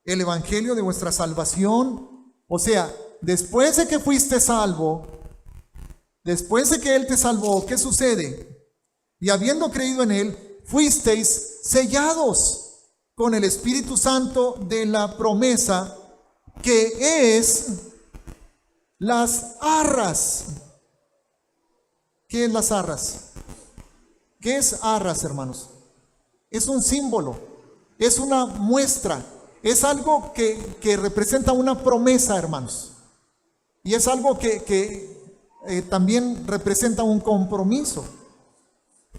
[SPEAKER 1] el evangelio de vuestra salvación, o sea, después de que fuiste salvo, después de que Él te salvó, ¿qué sucede? Y habiendo creído en Él, fuisteis sellados con el Espíritu Santo de la promesa, que es las arras. ¿Qué es las arras? ¿Qué es arras, hermanos? Es un símbolo, es una muestra, es algo que representa una promesa, hermanos. Y es algo que también representa un compromiso.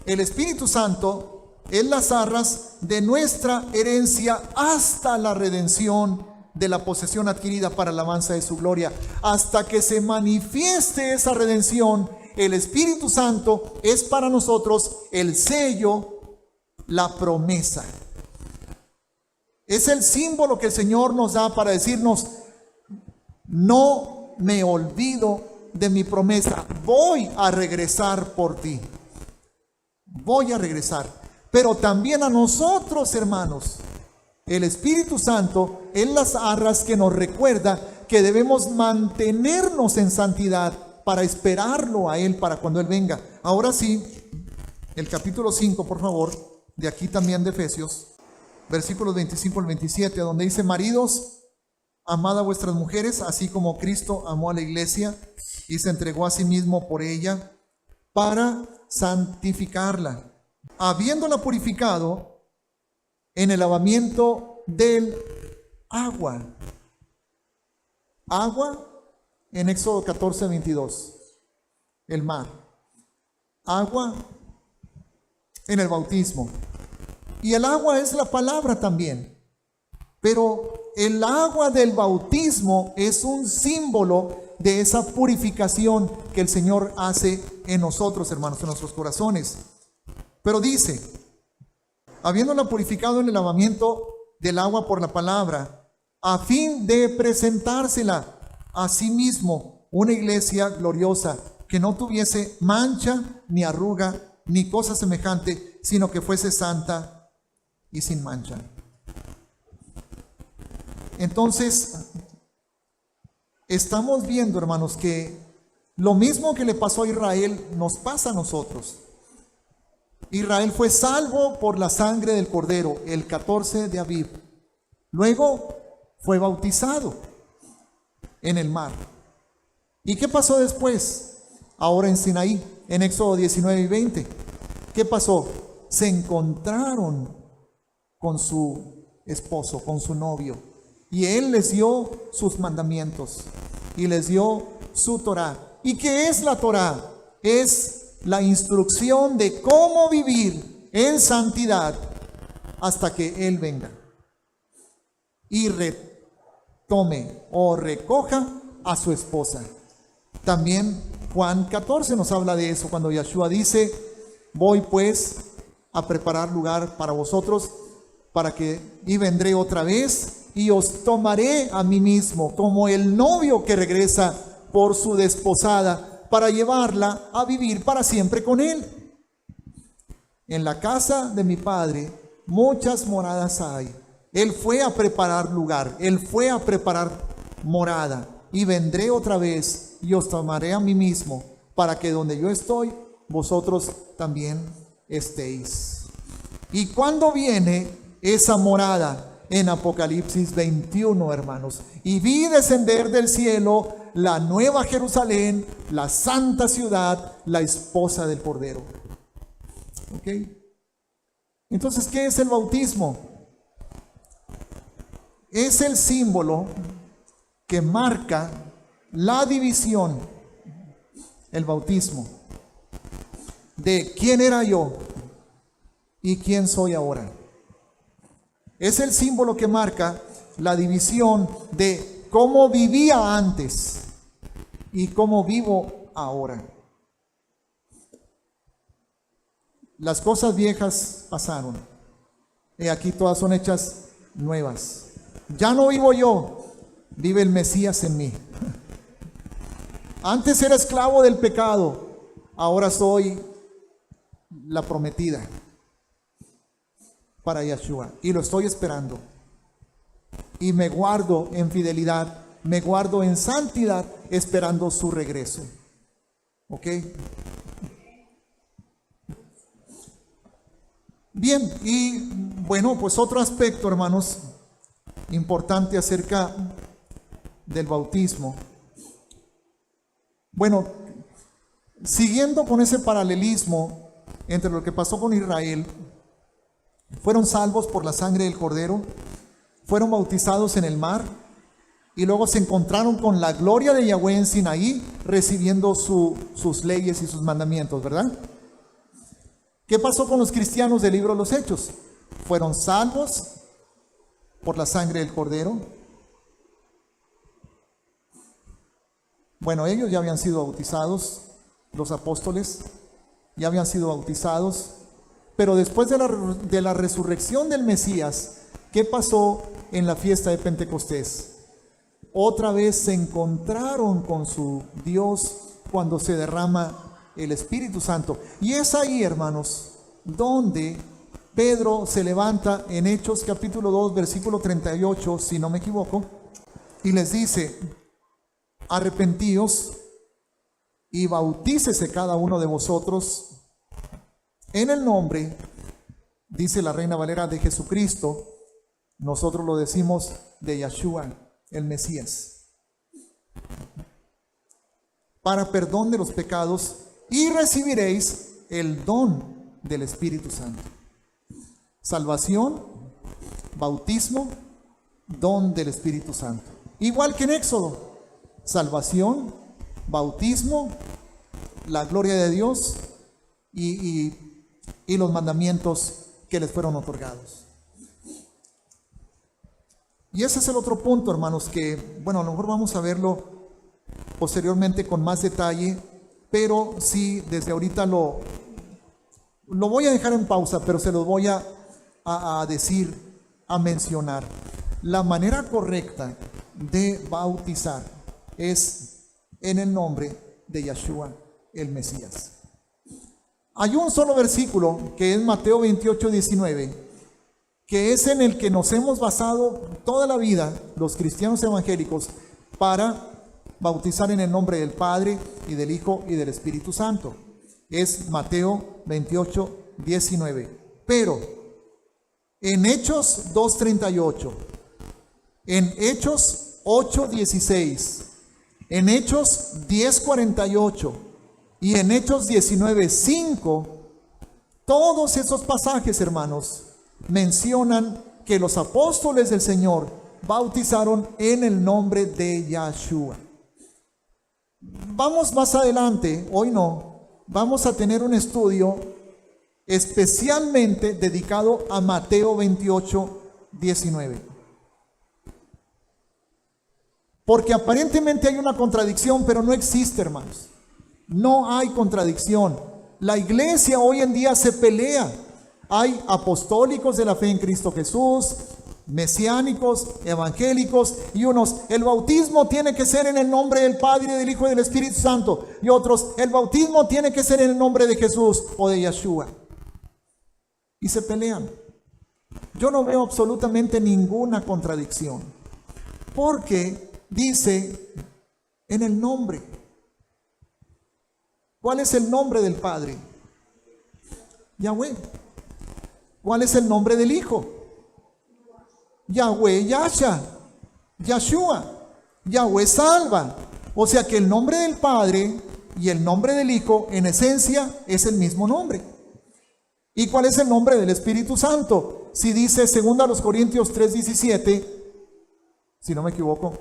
[SPEAKER 1] El Espíritu Santo es las arras de nuestra herencia hasta la redención de la posesión adquirida para la alabanza de su gloria. Hasta que se manifieste esa redención, el Espíritu Santo es para nosotros el sello, la promesa. Es el símbolo que el Señor nos da para decirnos, no me olvido de mi promesa, voy a regresar por ti. Voy a regresar. Pero también a nosotros, hermanos, el Espíritu Santo es las arras que nos recuerda que debemos mantenernos en santidad para esperarlo a Él, para cuando Él venga. Ahora sí, el capítulo 5, por favor, de aquí también de Efesios, versículos 25 al 27, donde dice, maridos, amad a vuestras mujeres, así como Cristo amó a la iglesia y se entregó a sí mismo por ella, para santificarla, habiéndola purificado en el lavamiento del agua. Agua en Éxodo 14, 22, el mar. Agua en el bautismo. Y el agua es la palabra también. Pero el agua del bautismo es un símbolo de esa purificación que el Señor hace en nosotros, hermanos, en nuestros corazones. Pero dice, habiéndola purificado en el lavamiento del agua por la palabra, a fin de presentársela a sí mismo una iglesia gloriosa, que no tuviese mancha, ni arruga, ni cosa semejante, sino que fuese santa y sin mancha. Entonces, estamos viendo, hermanos, que lo mismo que le pasó a Israel nos pasa a nosotros. Israel fue salvo por la sangre del Cordero el 14 de Aviv. Luego fue bautizado en el mar. ¿Y qué pasó después? Ahora en Sinaí, en Éxodo 19 y 20. ¿Qué pasó? Se encontraron con su esposo, con su novio. Y él les dio sus mandamientos y les dio su Torá. ¿Y qué es la Torá? Es la instrucción de cómo vivir en santidad hasta que Él venga y retome o recoja a su esposa. También Juan 14 nos habla de eso, cuando Yeshua dice, voy pues a preparar lugar para vosotros, y vendré otra vez y os tomaré a mí mismo, como el novio que regresa por su desposada, para llevarla a vivir para siempre con él. En la casa de mi Padre muchas moradas hay. Él fue a preparar lugar, Él fue a preparar morada, y vendré otra vez y os tomaré a mí mismo, para que donde yo estoy, vosotros también estéis. ¿Y cuándo viene esa morada? En Apocalipsis 21, hermanos. Y vi descender del cielo la nueva Jerusalén, la santa ciudad, la esposa del Cordero. ¿Ok? Entonces, ¿qué es el bautismo? Es el símbolo que marca la división, el bautismo, de quién era yo y quién soy ahora. Es el símbolo que marca la división de cómo vivía antes y cómo vivo ahora. Las cosas viejas pasaron, y aquí todas son hechas nuevas. Ya no vivo yo, vive el Mesías en mí. Antes era esclavo del pecado, ahora soy la prometida para Yeshua, y lo estoy esperando. Y me guardo en fidelidad, me guardo en santidad, esperando su regreso. ¿Ok? Bien, y bueno, pues otro aspecto, hermanos, importante acerca del bautismo. Bueno, siguiendo con ese paralelismo entre lo que pasó con Israel, fueron salvos por la sangre del Cordero, fueron bautizados en el mar, y luego se encontraron con la gloria de Yahweh en Sinaí, recibiendo sus leyes y sus mandamientos, ¿verdad? ¿Qué pasó con los cristianos del libro de los Hechos? Fueron salvos por la sangre del Cordero. Bueno, ellos ya habían sido bautizados, los apóstoles ya habían sido bautizados, pero después de la resurrección del Mesías, ¿qué pasó en la fiesta de Pentecostés? Otra vez se encontraron con su Dios cuando se derrama el Espíritu Santo. Y es ahí, hermanos, donde Pedro se levanta en Hechos capítulo 2, versículo 38, si no me equivoco, y les dice: arrepentíos y bautícese cada uno de vosotros en el nombre, dice la Reina Valera, de Jesucristo. Nosotros lo decimos de Yeshua, el Mesías, para perdón de los pecados, y recibiréis el don del Espíritu Santo. Salvación, bautismo, don del Espíritu Santo. Igual que en Éxodo, salvación, bautismo, la gloria de Dios y los mandamientos que les fueron otorgados. Y ese es el otro punto, hermanos, que, bueno, a lo mejor vamos a verlo posteriormente con más detalle, pero sí, desde ahorita lo voy a dejar en pausa, pero se los voy a decir, a mencionar. La manera correcta de bautizar es en el nombre de Yeshua, el Mesías. Hay un solo versículo, que es Mateo 28, 19, que es en el que nos hemos basado toda la vida, los cristianos evangélicos, para bautizar en el nombre del Padre, y del Hijo, y del Espíritu Santo. Es Mateo 28, 19. Pero en Hechos 2:38, en Hechos 8:16, en Hechos 10:48 y en Hechos 19:5, todos esos pasajes, hermanos, mencionan que los apóstoles del Señor bautizaron en el nombre de Yeshua. Vamos más adelante, hoy no, vamos a tener un estudio especialmente dedicado a Mateo 28, 19. Porque aparentemente hay una contradicción, pero no existe, hermanos. No hay contradicción. La iglesia hoy en día se pelea. Hay apostólicos de la fe en Cristo Jesús, mesiánicos, evangélicos, y unos, el bautismo tiene que ser en el nombre del Padre, del Hijo y del Espíritu Santo, y otros, el bautismo tiene que ser en el nombre de Jesús o de Yeshua. Y se pelean. Yo no veo absolutamente ninguna contradicción, porque dice en el nombre. ¿Cuál es el nombre del Padre? Yahweh. ¿Cuál es el nombre del Hijo? Yahweh Yasha, Yeshua. Yahweh salva. O sea que el nombre del Padre y el nombre del Hijo en esencia es el mismo nombre. ¿Y cuál es el nombre del Espíritu Santo? Si dice 2 Corintios 3:17, si no me equivoco,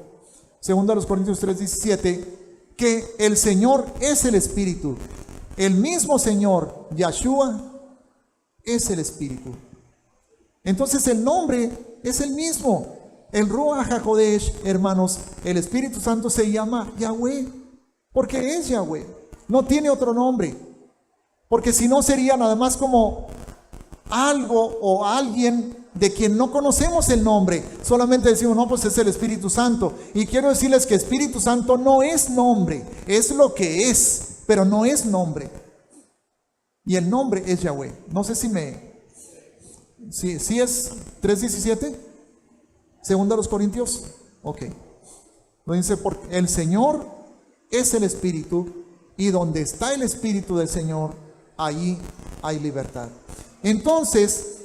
[SPEAKER 1] 2 Corintios 3:17, que el Señor es el Espíritu. El mismo Señor, Yeshua, es el Espíritu. Entonces el nombre es el mismo. El Ruach HaKodesh, hermanos, el Espíritu Santo se llama Yahweh, porque es Yahweh, no tiene otro nombre, porque si no sería nada más como algo o alguien de quien no conocemos el nombre, solamente decimos, no, pues es el Espíritu Santo. Y quiero decirles que Espíritu Santo no es nombre, es lo que es, pero no es nombre. Y el nombre es Yahweh. No sé si es 3:17, 2 Corintios, ok. Lo dice, porque el Señor es el Espíritu, y donde está el Espíritu del Señor, ahí hay libertad. Entonces,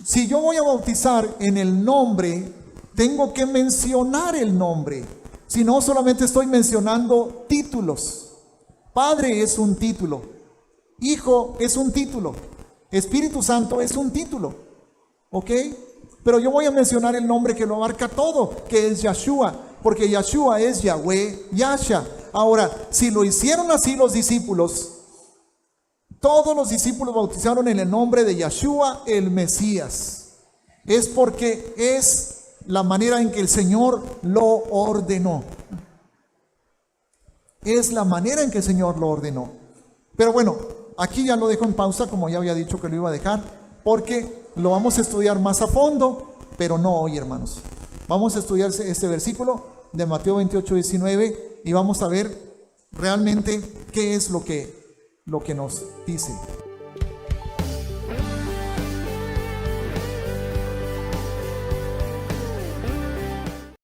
[SPEAKER 1] si yo voy a bautizar en el nombre, tengo que mencionar el nombre. Si no, solamente estoy mencionando títulos. Padre es un título, Hijo es un título, Espíritu Santo es un título, ¿ok? Pero yo voy a mencionar el nombre que lo abarca todo, que es Yeshua, porque Yeshua es Yahweh Yasha. Ahora, si lo hicieron así los discípulos, todos los discípulos bautizaron en el nombre de Yeshua el Mesías, es porque es la manera en que el Señor lo ordenó. Es la manera en que el Señor lo ordenó. Pero bueno, aquí ya lo dejo en pausa, como ya había dicho que lo iba a dejar, porque lo vamos a estudiar más a fondo, pero no hoy, hermanos. Vamos a estudiar este versículo de Mateo 28:19 y vamos a ver realmente qué es lo que nos dice.